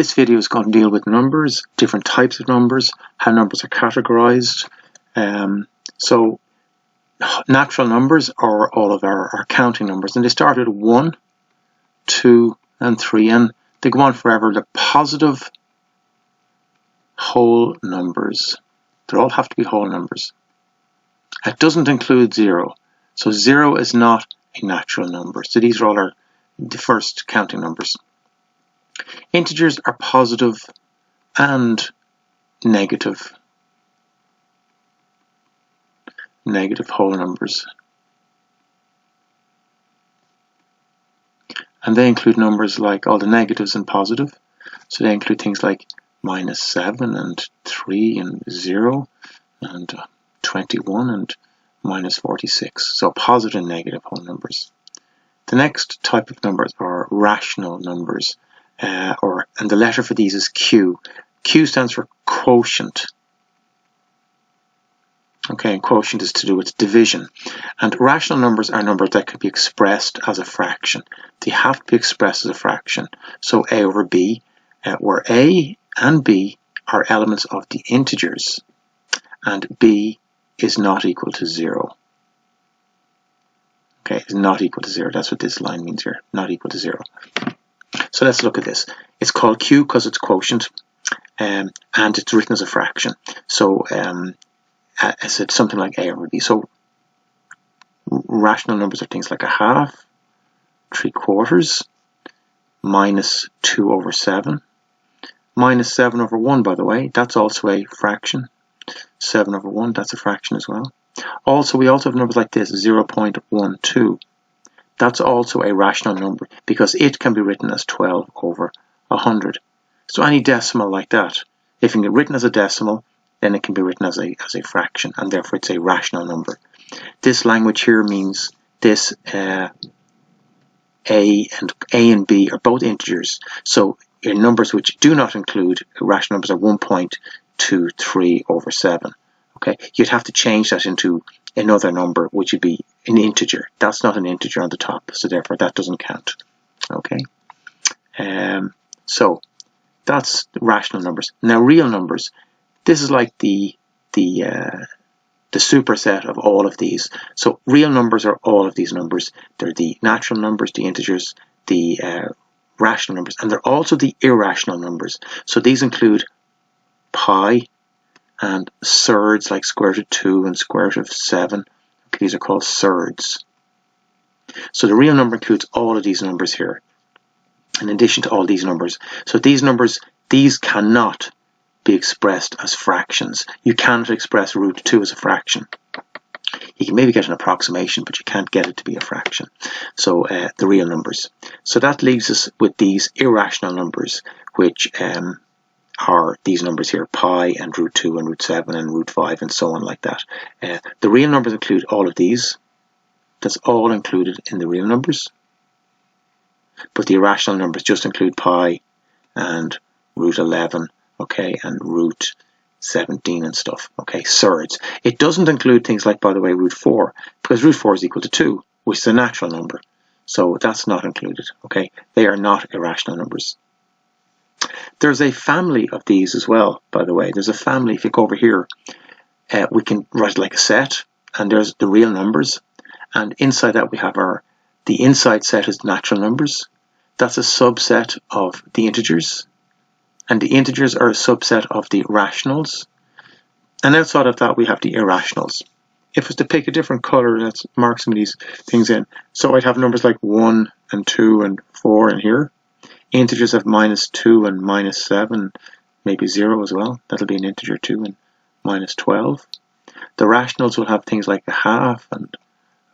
This video is going to deal with numbers, different types of numbers, how numbers are categorized. So natural numbers are all of our counting numbers, and they start with 1, 2 and 3, and they go on forever. The positive whole numbers. They all have to be whole numbers. It doesn't include 0. So 0 is not a natural number. So these are all the first counting numbers. Integers are positive and negative whole numbers. And they include numbers like all the negatives and positive. So they include things like -7 and 3 and 0 and 21 and -46. So positive and negative whole numbers. The next type of numbers are rational numbers. And the letter for these is Q. Q stands for quotient. Okay, and quotient is to do with division. And rational numbers are numbers that can be expressed as a fraction. They have to be expressed as a fraction. So A over B, where A and B are elements of the integers, and B is not equal to 0. Okay, it's not equal to 0. That's what this line means here, not equal to 0. So let's look at this. It's called Q because it's quotient, and it's written as a fraction. So it's something like A over B. So rational numbers are things like 1/2, 3/4, -2 over 7, -7 over 1, by the way, that's also a fraction. 7 over 1, that's a fraction as well. Also, we also have numbers like this, 0.12. That's also a rational number because it can be written as 12 over 100. So any decimal like that, if it can get written as a decimal, then it can be written as a fraction, and therefore it's a rational number. This language here means this A and B are both integers. So in numbers which do not include rational numbers are 1.23 over 7. Okay, you'd have to change that into another number, which would be an integer. That's not an integer on the top, so therefore that doesn't count. Okay, so that's rational numbers. Now real numbers, this is like the superset of all of these. So real numbers are all of these numbers. They're the natural numbers, the integers, the rational numbers, and they're also the irrational numbers. So these include pi and surds like square root of 2 and square root of 7. Okay, these are called surds. So the real number includes all of these numbers here, in addition to all these numbers. So these numbers, these cannot be expressed as fractions. You cannot express root 2 as a fraction. You can maybe get an approximation, but you can't get it to be a fraction. So the real numbers. So that leaves us with these irrational numbers, which are these numbers here, pi and root 2 and root 7 and root 5 and so on like that. The real numbers include all of these. That's all included in the real numbers. But the irrational numbers just include pi and root 11, okay, and root 17 and stuff, okay, surds. It doesn't include things like, by the way, root 4, because root 4 is equal to 2, which is a natural number. So that's not included, okay. They are not irrational numbers. There's a family of these as well, by the way. There's a family, if you go over here, we can write it like a set, and there's the real numbers, and inside that we have the inside set is natural numbers. That's a subset of the integers, and the integers are a subset of the rationals, and outside of that we have the irrationals. If I was to pick a different color, let's mark some of these things in. So I'd have numbers like 1 and 2 and 4 in here. Integers have -2 and -7, maybe 0 as well. That'll be an integer too, and -12. The rationals will have things like 1/2 and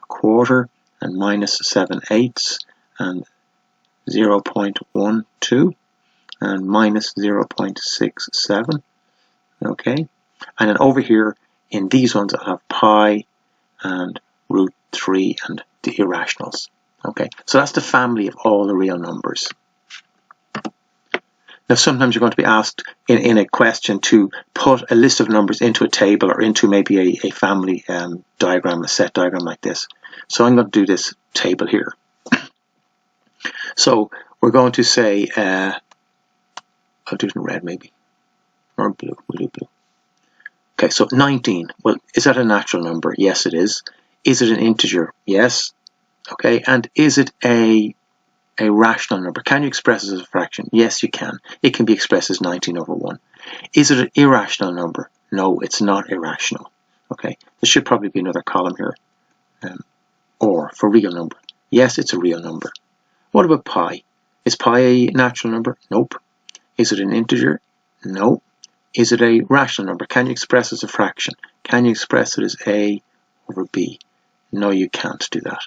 1/4 and -7/8 and 0.12 and -0.67. Okay, and then over here in these ones I'll have pi and root 3 and the irrationals. Okay, so that's the family of all the real numbers. Now sometimes you're going to be asked in a question to put a list of numbers into a table or into maybe a family diagram, a set diagram like this. So I'm going to do this table here. So we're going to say I'll do it in red maybe, or blue. We'll do blue. Okay, so 19. Well, is that a natural number? Yes, it is. Is it an integer? Yes. Okay, and is it a rational number? Can you express it as a fraction? Yes, you can. It can be expressed as 19 over 1. Is it an irrational number? No, it's not irrational. Okay, there should probably be another column here. Or for real number. Yes, it's a real number. What about pi? Is pi a natural number? Nope. Is it an integer? No. Is it a rational number? Can you express it as a fraction? Can you express it as a over b? No, you can't do that.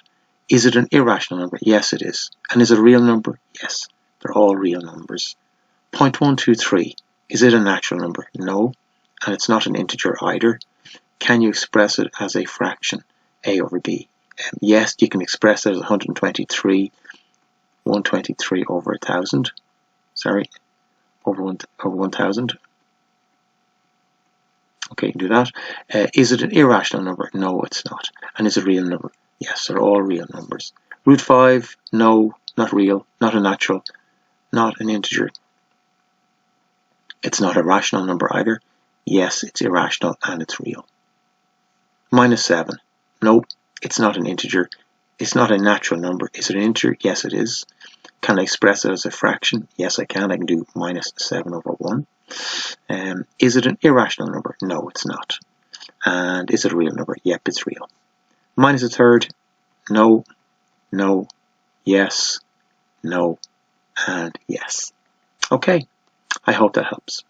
Is it an irrational number? Yes, it is. And is it a real number? Yes, they're all real numbers. 0.123. Is it a natural number? No. And it's not an integer either. Can you express it as a fraction? A over b. Yes, you can express it as 123 over 1,000. Sorry, over 1,000. Okay, you can do that. Is it an irrational number? No, it's not. And is it a real number? Yes, they're all real numbers. Root 5, no, not real, not a natural, not an integer. It's not a rational number either. Yes, it's irrational and it's real. -7, no, it's not an integer. It's not a natural number. Is it an integer? Yes, it is. Can I express it as a fraction? Yes, I can. I can do -7 over 1. Is it an irrational number? No, it's not. And is it a real number? Yep, it's real. -1/3, no, no, yes, no, and yes. Okay, I hope that helps.